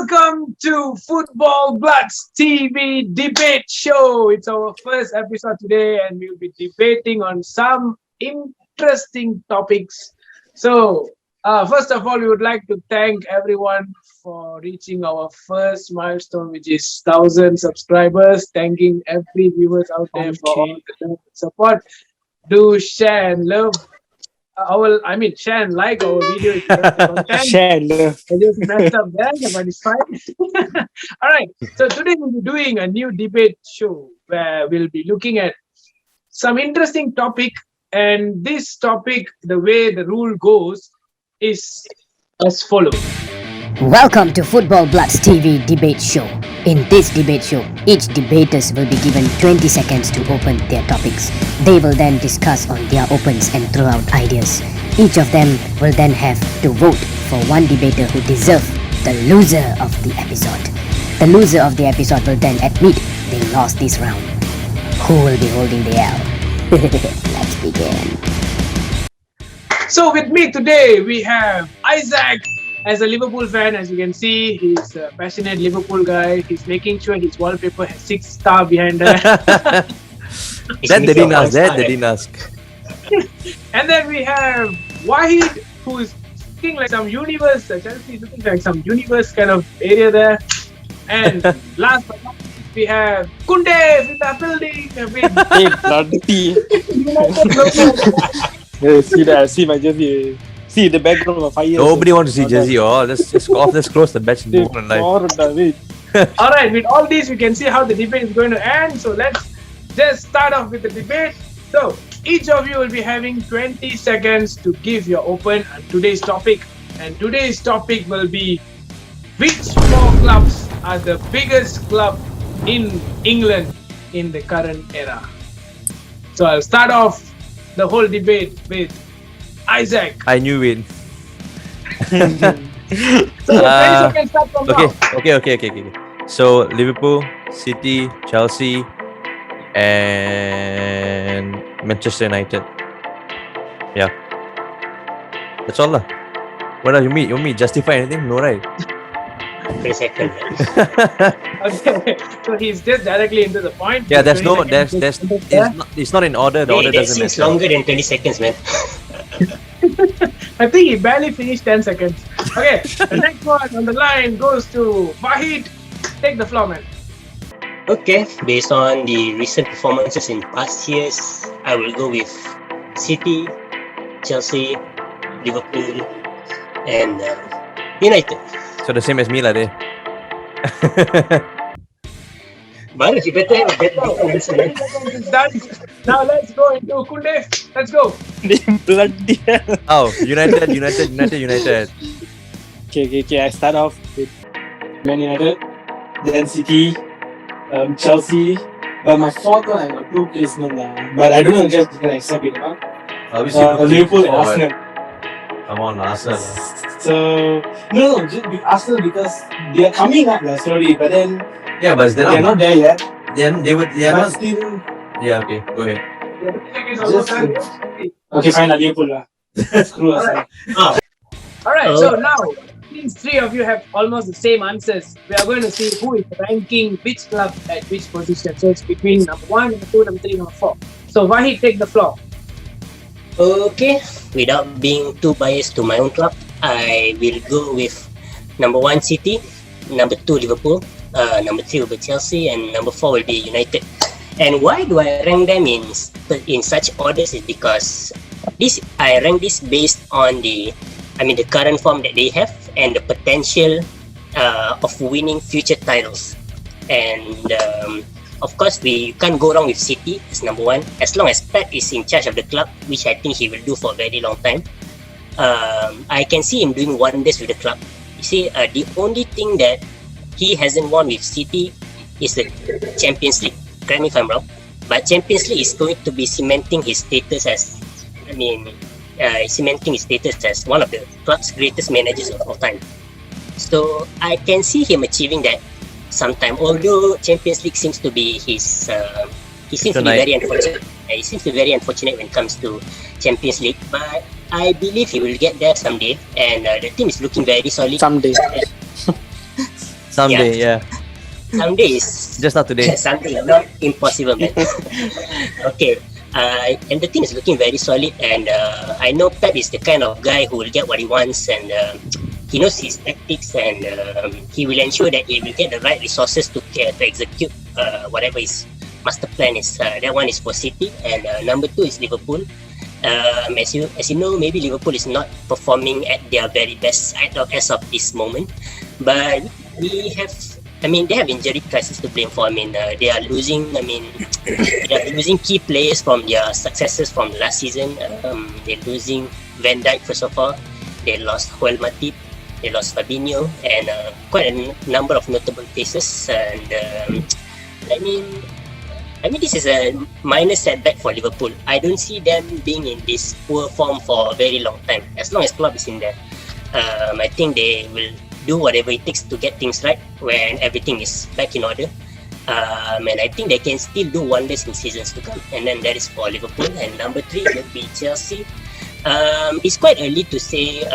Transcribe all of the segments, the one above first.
Welcome to Football Bloods TV Debate Show. It's our first episode today and we'll be debating on some interesting topics. So, first of all, we would like to thank everyone for reaching our first milestone, which is 1,000 subscribers. Thanking every viewers out there for all the love and support. Do share and love share and like our video if you like the content. Share and love. I just messed up there, but it's fine. All right. So today we'll be doing a new debate show where we'll be looking at some interesting topic. And this topic, the way the rule goes, is as follows. Welcome to Football Bloods TV Debate Show. In this debate show, each debaters will be given 20 seconds to open their topics. They will then discuss on their opens and throw out ideas. Each of them will then have to vote for one debater who deserves the loser of the episode. The loser of the episode will then admit they lost this round. Who will be holding the L? Let's begin. So with me today, we have Isaac. As a Liverpool fan, as you can see, he's a passionate Liverpool guy. He's making sure his wallpaper has 6 stars behind that. That they didn't ask. And then we have Wahid, who is looking like some universe. Chelsea is looking like some universe kind of area there. And last but not least, we have Kunde with the building. Hey, bloody. See my jersey. See the background of 5 years. Nobody wants to see jersey. Let's close the match and move on live. Alright, with all this, we can see how the debate is going to end. So let's just start off with the debate. So each of you will be having 20 seconds to give your open on today's topic. And today's topic will be which 4 clubs are the biggest club in England in the current era. So I'll start off the whole debate with Isaac. I knew it. So 20 seconds start from now. Okay. So Liverpool, City, Chelsea, and Manchester United. Yeah. That's all lah. What else you mean? You want me to justify anything? No, right? 3 seconds. Okay. So he's just directly into the point. Yeah, it's not in order. The order That doesn't seems matter. longer than 20 seconds, man. I think he barely finished 10 seconds. Okay, the next one on the line goes to Wahid. Take the floor, man. Okay, based on the recent performances in past years, I will go with City, Chelsea, Liverpool, and United. So the same as me lah, there. Bharath, you better have a better answer, man. It's done. Now let's go into Kunde. Let's go. Bloody hell. Oh, United. Okay. I start off with Man United, then City, Chelsea. But my fourth one, I got 2 placement lah. But I don't know if you can accept it. Liverpool and Arsenal. Come on, Arsenal. So no, just with Arsenal because they are coming up slowly, but then Yeah, but they are not there yet. They are But not. still, Yeah, okay. Go ahead. okay, fine, Liverpool lah. Screw us. Alright, so now these 3 of you have almost the same answers. We are going to see who is ranking which club at which position. So it's between number 1, number 2, number 3, number 4. So Wahid, take the floor. Okay, without being too biased to my own club, I will go with number 1 City, number 2 Liverpool, number 3 will be Chelsea, and number 4 will be United. And why do I rank them in such orders is because I rank this based on the current form that they have and the potential of winning future titles. And of course, we can't go wrong with City as number 1 as long as Pep is in charge of the club, which I think he will do for a very long time. I can see him doing wonders with the club. You see, the only thing that he hasn't won with City is the Champions League. Correct me if I'm wrong, but Champions League is going to be cementing his status as, one of the club's greatest managers of all time. So I can see him achieving that sometime. Although Champions League seems to be his, he seems to be very unfortunate. He seems to be very unfortunate when it comes to Champions League, but I believe he will get there someday, and the team is looking very solid. Someday. Someday, yeah. Someday is Just not today. something not impossible, man. Okay. And the team is looking very solid, and I know Pep is the kind of guy who will get what he wants, and he knows his tactics, and he will ensure that he will get the right resources to execute whatever his master plan is. That one is for City, and number two is Liverpool. As you know, maybe Liverpool is not performing at their very best as of this moment, but we have. I mean, they have injury crisis to blame for. I mean, they are losing. I mean, they are losing key players from their successes from last season. They're losing Van Dijk first of all. They lost Joel Matip. They lost Fabinho, and quite a number of notable faces. And I mean, this is a minor setback for Liverpool. I don't see them being in this poor form for a very long time. As long as Klopp is in there, I think they will do whatever it takes to get things right when everything is back in order. And I think they can still do wonders in seasons to come. And then that is for Liverpool. And number three would be Chelsea. It's quite early to say.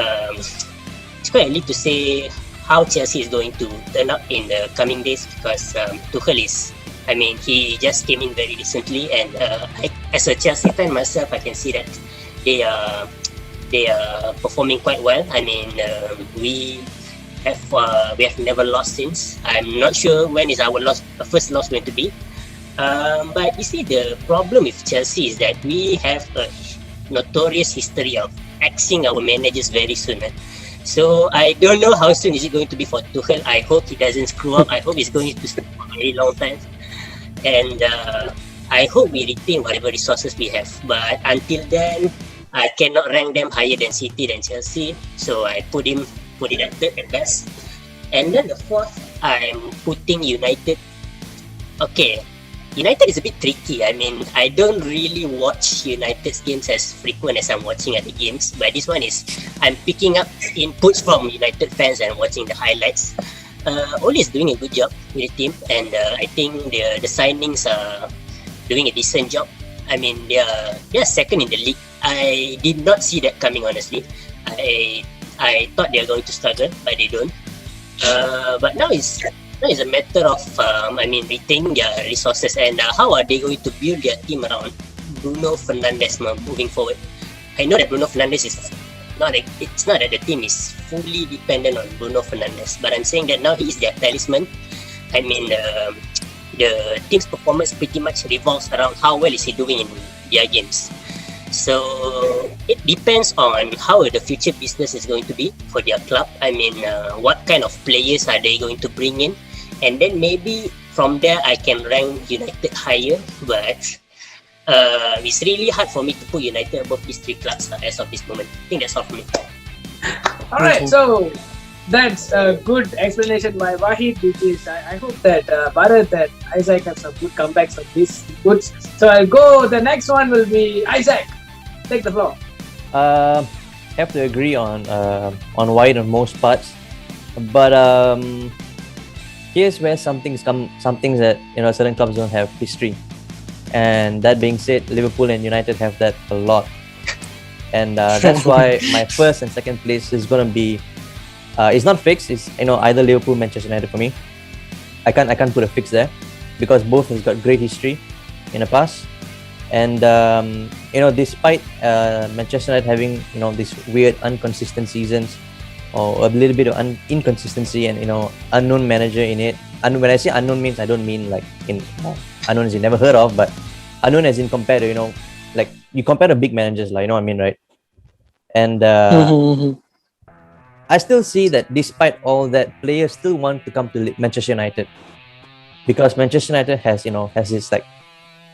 How Chelsea is going to turn out in the coming days because Tuchel is. I mean, he just came in very recently, and as a Chelsea fan myself, I can see that they are performing quite well. I mean, we have never lost since. I'm not sure when is our first loss going to be. But you see, the problem with Chelsea is that we have a notorious history of axing our managers very soon. So I don't know how soon is it going to be for Tuchel. I hope he doesn't screw up. I hope he's going to stay for a very long time. And I hope we retain whatever resources we have. But until then, I cannot rank them higher than City than Chelsea. So I put it at third at best. And then the fourth, I'm putting United. Okay, United is a bit tricky. I mean, I don't really watch United's games as frequent as I'm watching other games. But this one is, I'm picking up inputs from United fans and watching the highlights. Oli is doing a good job with the team, and I think the signings are doing a decent job. I mean, they are second in the league. I did not see that coming, honestly. I thought they are going to struggle, but they don't. But now it's a matter of retaining their resources, and how are they going to build their team around Bruno Fernandes moving forward. I know that Bruno Fernandes is it's not that the team is fully dependent on Bruno Fernandes, but I'm saying that now he is their talisman. I mean, the team's performance pretty much revolves around how well is he doing in their games. So it depends on how the future business is going to be for their club. I mean, what kind of players are they going to bring in? And then maybe from there I can rank United higher, but it's really hard for me to put United above these three clubs as of this moment. I think that's all for me. All right, so that's a good explanation by Wahid, which is I hope that Bharath and Isaac have some good comebacks on this goods. So I'll go. The next one will be Isaac. Take the floor. Have to agree on Wahid on most parts, but here's where some things that certain clubs don't have history. And that being said, Liverpool and United have that a lot, and that's why my first and second place is gonna be. It's not fixed. It's either Liverpool, Manchester United for me. I can't put a fix there because both has got great history in the past, and despite Manchester United having these weird inconsistent seasons or a little bit of inconsistency and unknown manager in it. And when I say unknown means I don't mean like unknown as you never heard of, but unknown as in compared to like you compare to big managers, like what I mean, right? And I still see that despite all that, players still want to come to Manchester United because Manchester United has this like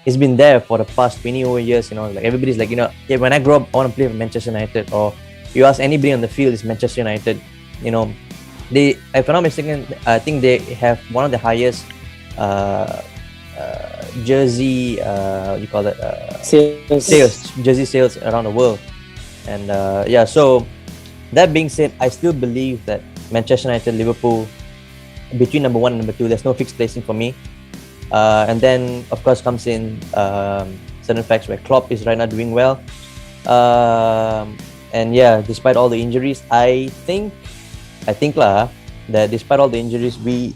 it's been there for the past 20 over years. Like everybody's like when I grow up I want to play for Manchester United, or you ask anybody on the field is Manchester United. They, if I'm not mistaken, I think they have one of the highest jersey jersey sales around the world, and so that being said, I still believe that Manchester United, Liverpool, between number 1 and number 2, there's no fixed placing for me. And then of course comes in certain facts where Klopp is right now doing well, and despite all the injuries, I think that despite all the injuries, we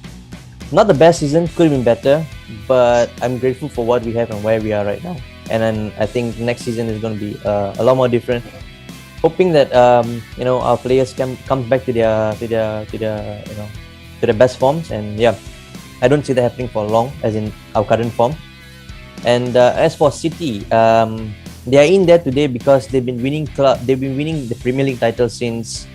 not the best season, could have been better, but I'm grateful for what we have and where we are right now. And then I think next season is going to be a lot more different. Hoping that our players can come back to their to their best forms, and yeah, I don't see that happening for long, as in our current form. And as for City, they are in there today because they've been winning the Premier League title since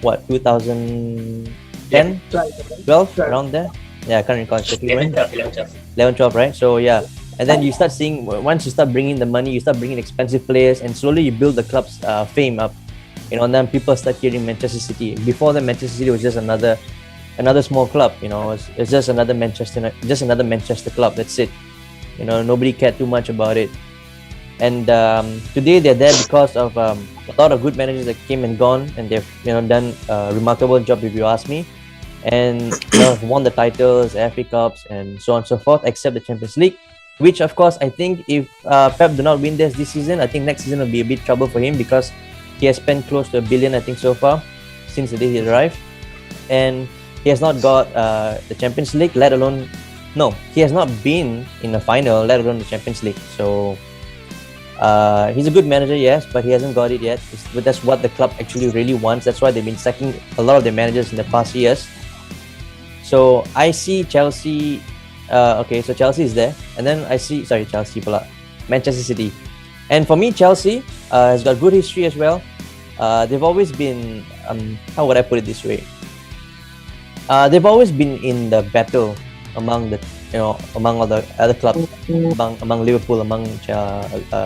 what 2010, 12, around there. Yeah, I can't recall exactly when. 11, 12, right? So yeah, and then you start seeing, once you start bringing the money, you start bringing expensive players, and slowly you build the club's fame up. And then people start hearing Manchester City. Before that, Manchester City was just another small club. It's just another Manchester club. That's it. Nobody cared too much about it. And today they're there because of a lot of good managers that came and gone, and they've done a remarkable job, if you ask me. And won the titles, FA Cups, and so on and so forth, except the Champions League, which of course I think if Pep do not win this season, I think next season will be a bit trouble for him, because he has spent close to $1 billion, I think, so far since the day he arrived, and he has not got the Champions League, he has not been in the final, let alone the Champions League. So he's a good manager, yes, but he hasn't got it yet. But that's what the club actually really wants. That's why they've been sacking a lot of their managers in the past years. So I see Chelsea. So Chelsea is there, and then I see Manchester City. And for me, Chelsea has got good history as well. They've always been, how would I put it this way? They've always been in the battle among all the other clubs, among Liverpool, among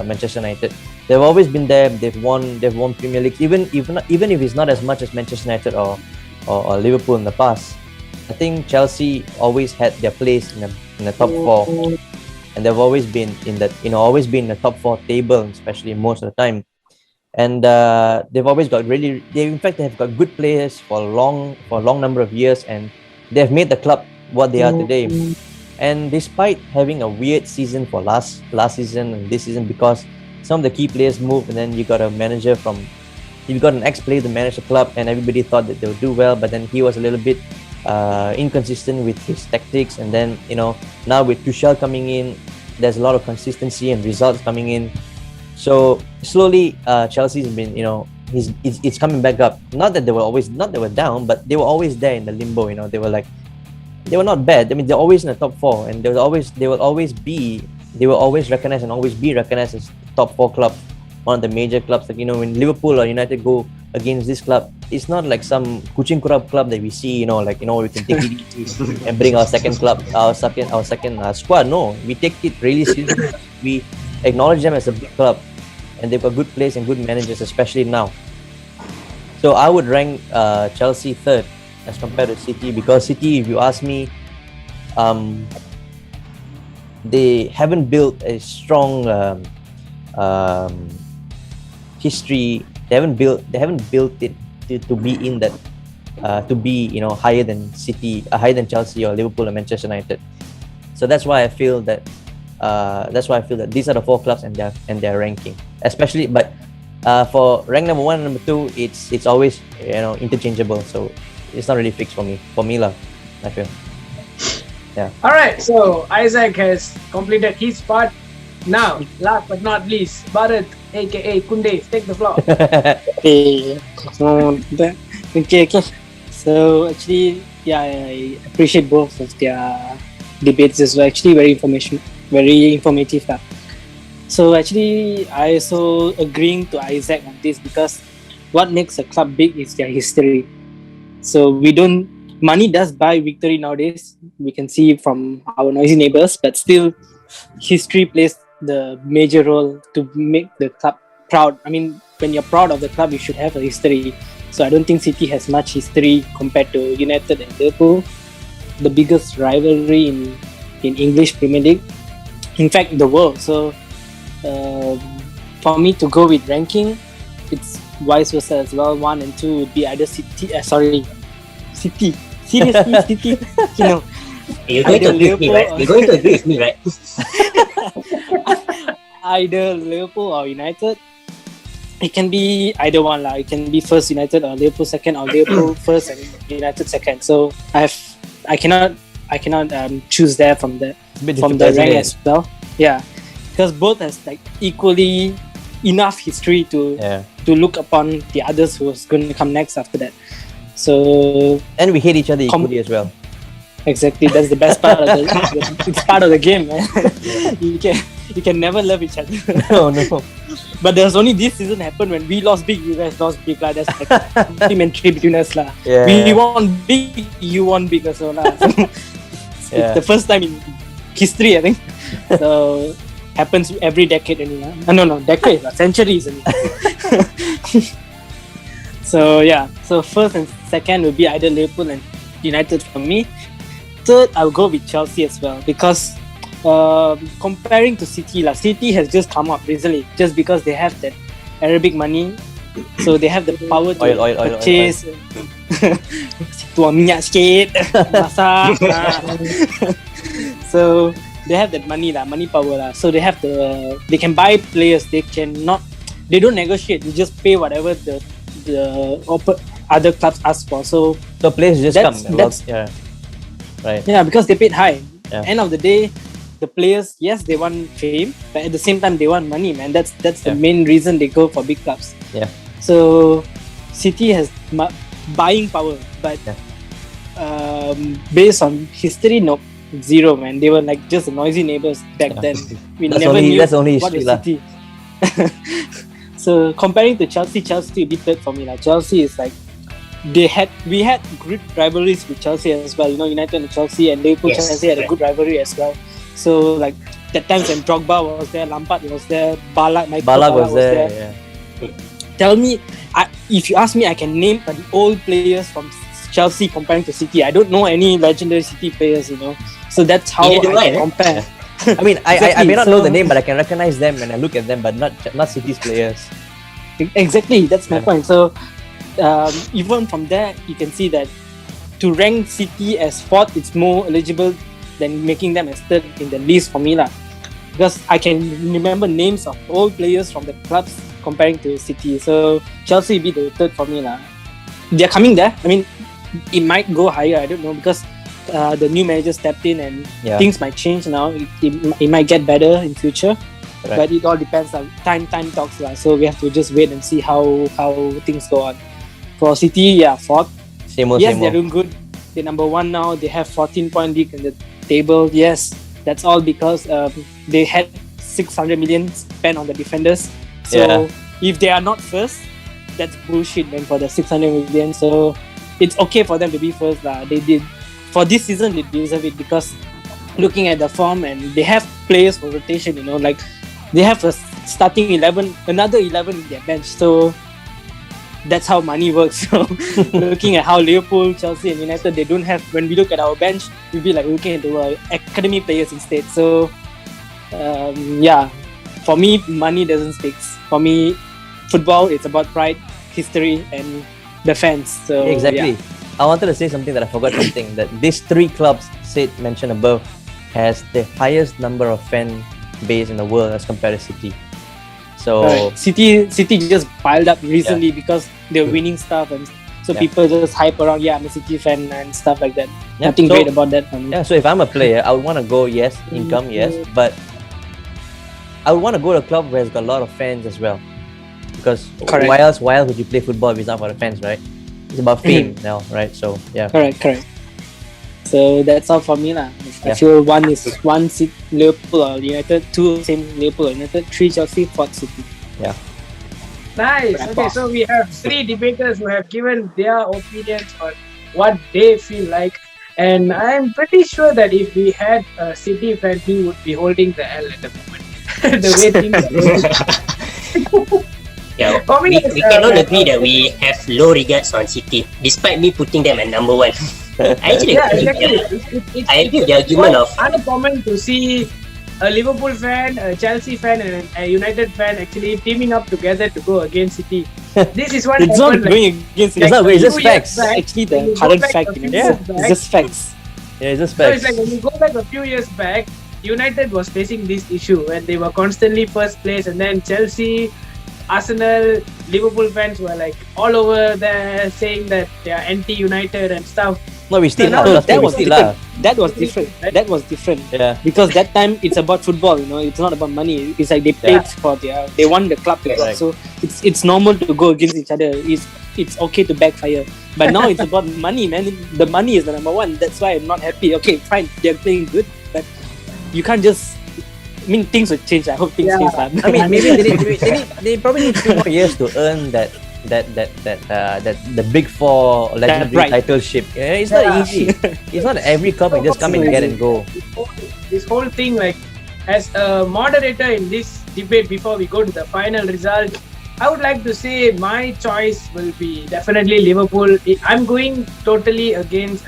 Manchester United. They've always been there. They've won Premier League, even if it's not as much as Manchester United or Liverpool in the past. I think Chelsea always had their place in the top four, and they've always been in the top four table, especially most of the time. And they've always got they have got good players for a long number of years, and they've made the club what they are today. And despite having a weird season for last season and this season, because some of the key players moved, and then you got an ex-player to manage the club, and everybody thought that they would do well, but then he was a little bit inconsistent with his tactics. And then now with Tuchel coming in, there's a lot of consistency and results coming in. So slowly Chelsea's been it's coming back up. Not that they were down, but they were always there in the limbo. They were not bad. I mean, they're always in the top four, and they will always recognize and always be recognized as top four club, one of the major clubs. Like when Liverpool or United go against this club, it's not like some kucing kurap club that we see. We can take it easy and bring our second squad. No, we take it really seriously. We acknowledge them as a big club, and they've got good players and good managers, especially now. So I would rank Chelsea third as compared to City, because City, if you ask me, they haven't built a strong history. They haven't built it to be in that to be higher than City, higher than Chelsea or Liverpool or Manchester United. So that's why I feel that these are the four clubs and their ranking, especially. But for rank number 1 and number 2, it's always interchangeable. So it's not really fixed for me lah, I feel. Yeah. All right. So Isaac has completed his part. Now, last but not least, Bharath, aka Kunde, take the floor. Okay. So actually, I appreciate both of their debates as well. Actually, very informative. So actually, I also agreeing to Isaac on this, because what makes a club big is their history. So money does buy victory nowadays. We can see from our noisy neighbors, but still, history plays the major role to make the club proud. I mean, when you're proud of the club, you should have a history. So I don't think City has much history compared to United and Liverpool, the biggest rivalry in English Premier League, in fact the world. So for me to go with ranking, it's vice versa as well. 1 and 2 would be either City. Seriously, City. You're going to agree with me, right? You're going to agree with me, right? Either Liverpool or United. it can be either one lah. It can be first United or Liverpool second, or Liverpool first and United second. So I cannot choose there from the rank as well. Yeah, because both has like equally enough history to look upon the others who's going to come next after that. So and we hate each other equally as well. Exactly, that's the best part of it's part of the game, man. You can never love each other. No. But there's only this season happened when we lost big, you guys lost big lah. That's like complimentary between us lah. Yeah. We won big, you won big as well lah. So it's the first time in history, I think. So happens every decade anyway. No, decade, centuries anyway. So yeah, so first and second will be either Liverpool and United for me. Third, I'll go with Chelsea as well because comparing to City, City has just come up recently just because they have that Arabic money, so they have the power to purchase. Tuang minyak sikit, masak. So they have that money power . So they can buy players. They don't negotiate. They just pay whatever the other clubs ask for. So players just come. Right. Yeah, because they paid high. Yeah. End of the day, the players, yes, they want fame, but at the same time, they want money, man. That's the main reason they go for big clubs. Yeah. So, City has buying power, but based on history, no, zero, man. They were like just noisy neighbors back then. We never knew what was City. So, comparing to Chelsea beat third for me. Chelsea is like, we had good rivalries with Chelsea as well. United and Chelsea and Liverpool, Chelsea had a good rivalry as well. So like that times when Drogba was there, Lampard was there, Ballack was there. Yeah. Tell me, if you ask me, I can name the old players from Chelsea comparing to City. I don't know any legendary City players, So that's how I can compare. I mean, I may not know the name, but I can recognize them when I look at them, but not City's players. Exactly, that's my point. So. Even from there, you can see that to rank City as fourth, it's more eligible than making them as third in the list for me because I can remember names of old players from the clubs comparing to City. So Chelsea be the third for me They're coming there. I mean, it might go higher. I don't know because the new manager stepped in and things might change now. It might get better in future. Right. But it all depends. Time talks so we have to just wait and see how things go on. For City, fourth. They're doing good. They're number one now. They have 14-point lead in the table. Yes, that's all because they had 600 million spent on the defenders. So if they are not first, that's bullshit, man, for the 600 million. So it's okay for them to be first. They did. For this season, they deserve it because looking at the form and they have players for rotation, like they have a starting 11, another 11 in their bench. So that's how money works. So looking at how Liverpool, Chelsea and United, they don't have, when we look at our bench, we'll be like looking at the academy players instead. So for me, money doesn't speak. For me, football, it's about pride, history and the fans. So exactly. I wanted to say something that I forgot something, that these three clubs mentioned above has the highest number of fan base in the world as compared to City. So City just piled up recently because they're winning stuff and so people just hype around, I'm a City fan and stuff like that. Nothing great about that for me. Yeah, so if I'm a player, I would want to go, income, but I would want to go to a club where it's got a lot of fans as well. Because why else would you play football if it's not for the fans, right? It's about fame now, right? So Correct. So that's all for me I feel one is Liverpool or United, two same Liverpool or United, three Chelsea, fourth City. Yeah. Nice. Okay, so we have three debaters who have given their opinions on what they feel like, and I'm pretty sure that if we had a City fan, he would be holding the L at the moment. The way things are going. We cannot agree that we have low regards on City, despite me putting them at number one. I actually I agree with the argument of uncommon to see a Liverpool fan, a Chelsea fan, and a United fan actually teaming up together to go against City. This is what it's not going against City. It's just facts. Actually, the current fact. It's just facts. Yeah, it's just facts. So it's like when you go back a few years back, United was facing this issue when they were constantly first place, and then Chelsea, Arsenal, Liverpool fans were like all over there saying that they are anti-United and stuff. No, we still So now are. that was We still different. are. That was different. That was different. Yeah. Because that time it's about football, it's not about money. It's like they played for they want the club to go. Correct. So it's normal to go against each other. It's okay to backfire. But now it's about money, man. The money is the number one. That's why I'm not happy. Okay, fine, they're playing good, but you can't just. I mean, things will change. I hope things change. I mean, maybe they probably need 2 more years to earn that the big four legendary titleship. Yeah, it's not easy. It's not every club can just come and get and go. This whole thing, like, as a moderator in this debate, before we go to the final result, I would like to say my choice will be definitely Liverpool. I'm going totally against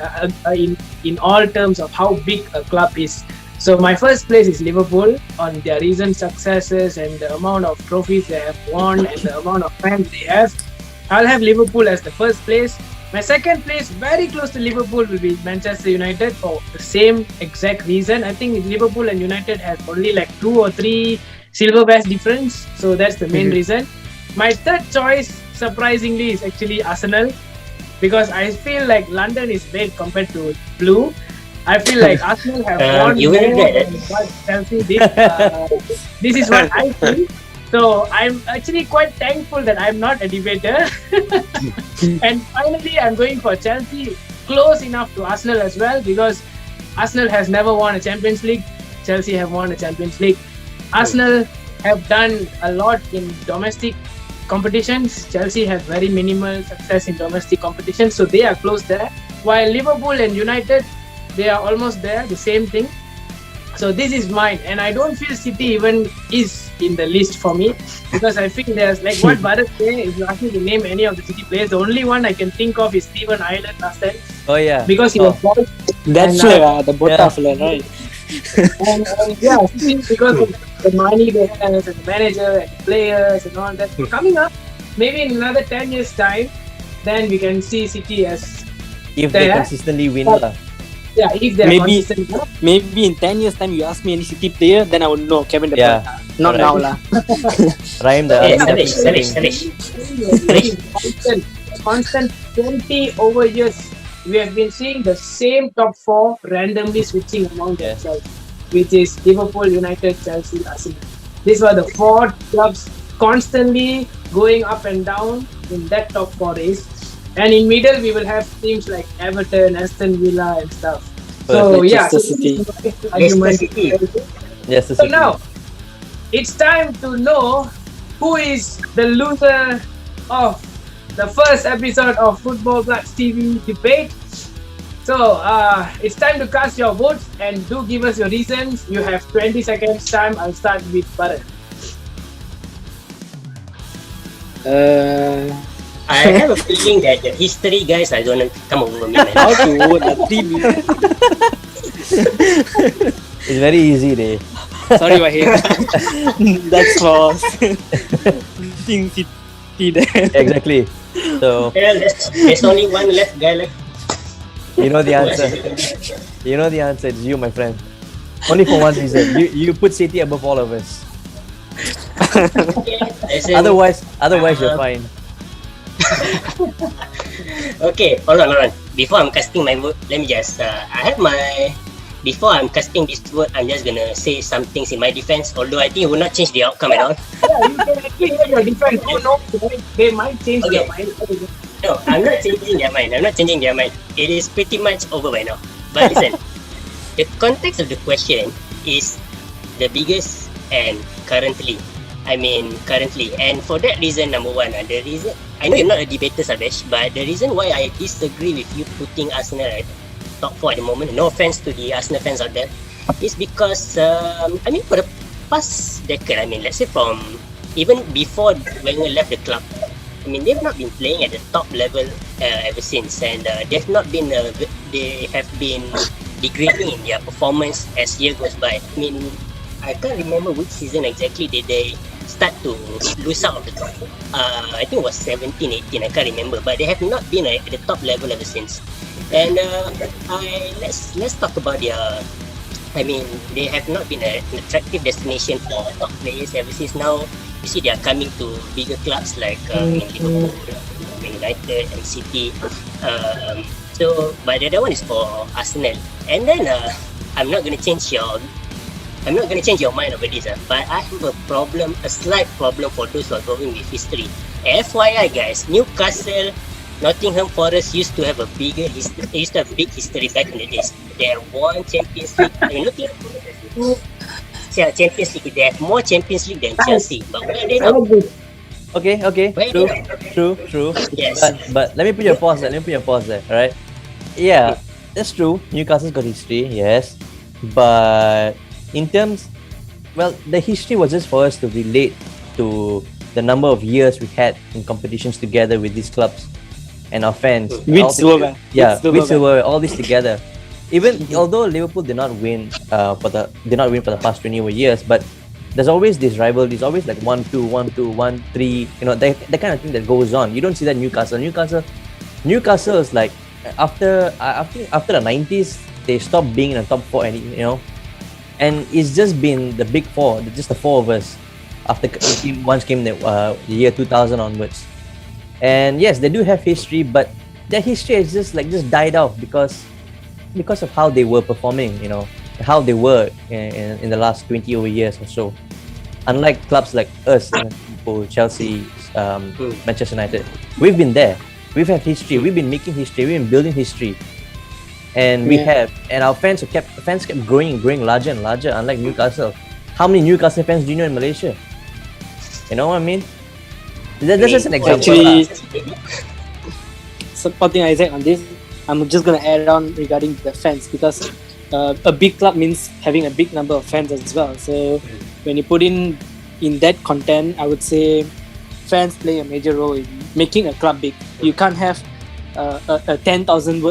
in all terms of how big a club is. So my first place is Liverpool on their recent successes and the amount of trophies they have won and the amount of fans they have. I'll have Liverpool as the first place. My second place, very close to Liverpool, will be Manchester United for the same exact reason. I think Liverpool and United have only like 2 or 3 silverware difference. So that's the main reason. My third choice, surprisingly, is actually Arsenal, because I feel like London is red compared to blue. I feel like Arsenal have won you will more get than what Chelsea did. This is what I feel. So I'm actually quite thankful that I'm not a debater. And finally, I'm going for Chelsea, close enough to Arsenal as well, because Arsenal has never won a Champions League. Chelsea have won a Champions League. Arsenal have done a lot in domestic competitions. Chelsea have very minimal success in domestic competitions, so they are close there. While Liverpool and United, they are almost there, the same thing. So this is mine, and I don't feel City even is in the list for me, because I think there's like what Bharath said. If you ask me to name any of the City players, the only one I can think of is Steven Ireland last time. Oh yeah. Because he was bald. That's the Bota fella, right? And yeah, City, because of the money they have as a manager and players and all that. Coming up, maybe in another 10 years time, then we can see City as If they there. consistently win lah. Yeah, if they're Maybe- consistent. Maybe in 10 years' time, you ask me any City player, then I will know Kevin De Bruyne. Yeah. Not Correct. now, lah. Rhyme the Hey, other Sabesh. Constant 20 over years. We have been seeing the same top 4 randomly switching among themselves, which is Liverpool, United, Chelsea, Arsenal. These were the 4 clubs constantly going up and down in that top 4 race. And in middle, we will have teams like Everton, Aston Villa, and stuff. So yeah, Manchester City. argument. City. Yes, So now, it's time to know who is the loser of the first episode of Football Bloods TV Debate. So it's time to cast your votes and do give us your reasons. You have 20 seconds time. I'll start with Bharath. I have a feeling that the history guys are gonna come over me, man. How to vote? 3 minutes. it's very easy, day. Sorry, Wahid. That's for Team City there. Exactly. So Well, there's only one left guy left. you know the answer. You know the answer. It's you, my friend. Only for one reason. You put City above all of us. As in- Otherwise you're fine. Okay, hold on. Before I'm casting my vote, let me just before I'm casting this vote, I'm just gonna say some things in my defense, although I think it will not change the outcome at all. Yeah, you can actually hear your defense. Who knows? They might change their Okay. mind. No, I'm not changing their mind. It is pretty much over by now. But listen, the context of the question is the biggest and currently. And for that reason, number one, the reason, I know you're not a debater, Sabesh, but the reason why I disagree with you putting Arsenal at top 4 at the moment, no offense to the Arsenal fans out there, is because, for the past decade, let's say from even before Wenger left the club, they've not been playing at the top level ever since, and they have been degrading in their performance as year goes by. I can't remember which season exactly did they start to lose out of the top. I think it was 17-18, I can't remember, but they have not been at the top level ever since. And let's talk about their. They have not been an attractive destination for top players ever since. Now you see they are coming to bigger clubs like in Liverpool, Man United, and City. So, but the other one is for Arsenal. And then I'm not gonna change your mind over this, but I have a slight problem for those who are going with history. FYI, guys, Newcastle, Nottingham Forest used to have a bigger history. They used to have a big history back in the days. They have won Champions League. I mean, Nottingham Forest has two Champions League. They have more Champions League than Chelsea. But where are they now? Okay. Where are they now? True. Yes. But let me put your pause there. Alright. Yeah, that's true. Newcastle's got history, yes. But in terms, well, the history was just for us to relate to the number of years we had in competitions together with these clubs and our fans. With silverware. Yeah, with silverware, all this together. Even although Liverpool did not win for the past 20 over years, but there's always this rivalry. There's always like 1-2, 1-2, 1-3. You know, that kind of thing that goes on. You don't see that Newcastle is like after the 90s they stopped being in the top four, and and it's just been the big four, just the four of us after once came the year 2000 onwards. And yes, they do have history, but their history has just died out because of how they were performing, how they were in the last 20 over years or so. Unlike clubs like us, Chelsea, Manchester United, we've been there. We've had history. We've been making history. We've been building history, and our fans kept growing larger and larger. Unlike Newcastle, how many Newcastle fans do you know in Malaysia? You know what I mean? That's just an example. Actually, supporting Isaac on this, I'm just gonna add on regarding the fans, because a big club means having a big number of fans as well. So when you put in that content, I would say fans play a major role in making a club big. You can't have a 10,000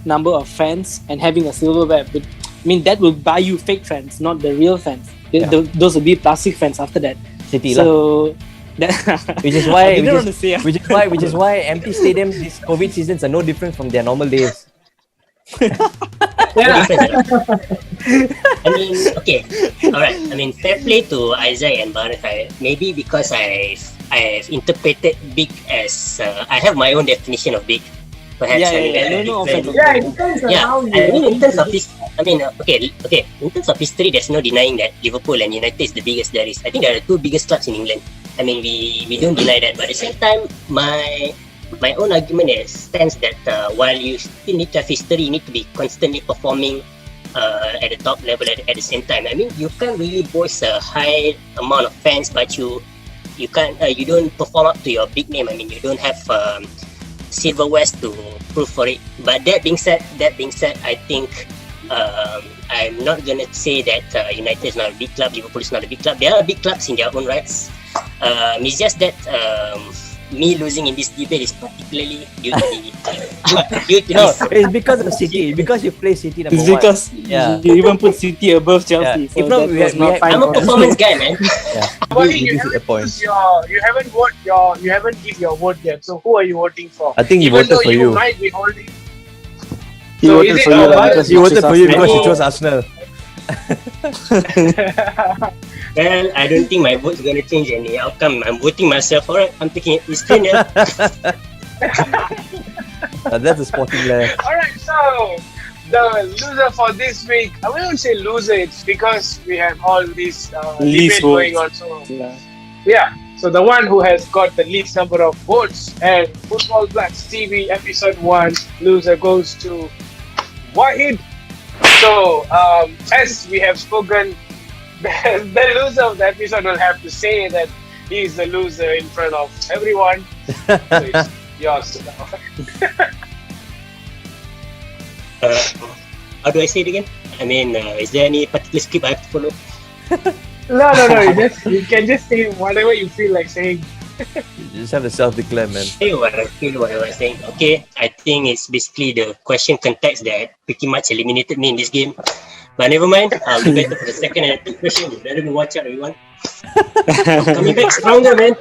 number of fans and having a silverware. But I mean, that will buy you fake fans, not the real fans. Those will be plastic fans after that. City so which is why which is why empty stadiums these COVID seasons are no different from their normal days. I mean, okay, all right. I mean, fair play to Isaac and Bharath. Maybe because I've interpreted big as I have my own definition of big. Perhaps no offense. It depends on how you. I mean, in terms of this, okay. In terms of history, there's no denying that Liverpool and United is the biggest there is. I think there are two biggest clubs in England. I mean, we don't deny that, but at the same time, my own argument stands that while you still need to have history, you need to be constantly performing at the top level at the same time. I mean, you can't really boast a high amount of fans, but you don't perform up to your big name. I mean, you don't have silverware to prove for it. But that being said, I think I'm not gonna say that United is not a big club, Liverpool is not a big club. They are big clubs in their own rights. It's just that me losing in this debate is particularly due to No, it's because of City. Because you play City number it's one. because you even put City above Chelsea. Yeah. So If not, that was not fine I'm a for us. performance guy, man. Wahid, You you give it a point. you haven't give your vote yet. So who are you voting for? I think he Even voted though for you you. might be holding. He So voted is for it you, Bharath? because He voted for you because Oh. you chose Arsenal. Well, I don't think my vote is gonna change any outcome. I'm voting myself. Alright, I'm taking it. It's clean, yeah. That's a sporting layer. Alright, so the loser for this week, I won't say loser, it's because we have all this Least debate going votes. on. So Yeah. so the one who has got the least number of votes and Football Blacks TV episode 1 loser goes to Wahid. So as we have spoken, the loser of the episode will have to say that he is the loser in front of everyone. So it's yours now. How do I say it again? I mean, is there any particular script I have to follow? No. You can just say whatever you feel like saying. You just have to self-declare, man. Feel what I was saying. Okay, I think it's basically the question context that pretty much eliminated me in this game. But never mind, I'll be better for the second and third question. You better watch out, everyone. I'm coming back stronger, man.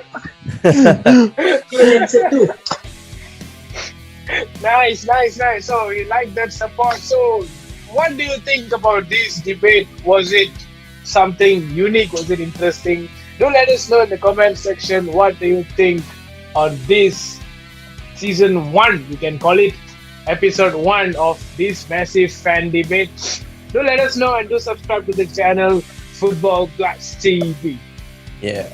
Episode 2. Nice. So we like that support. So what do you think about this debate? Was it something unique? Was it interesting? Do let us know in the comment section what do you think on this season 1, we can call it episode 1 of this massive fan debate. Do let us know and do subscribe to the channel Football Bloods TV. Yeah.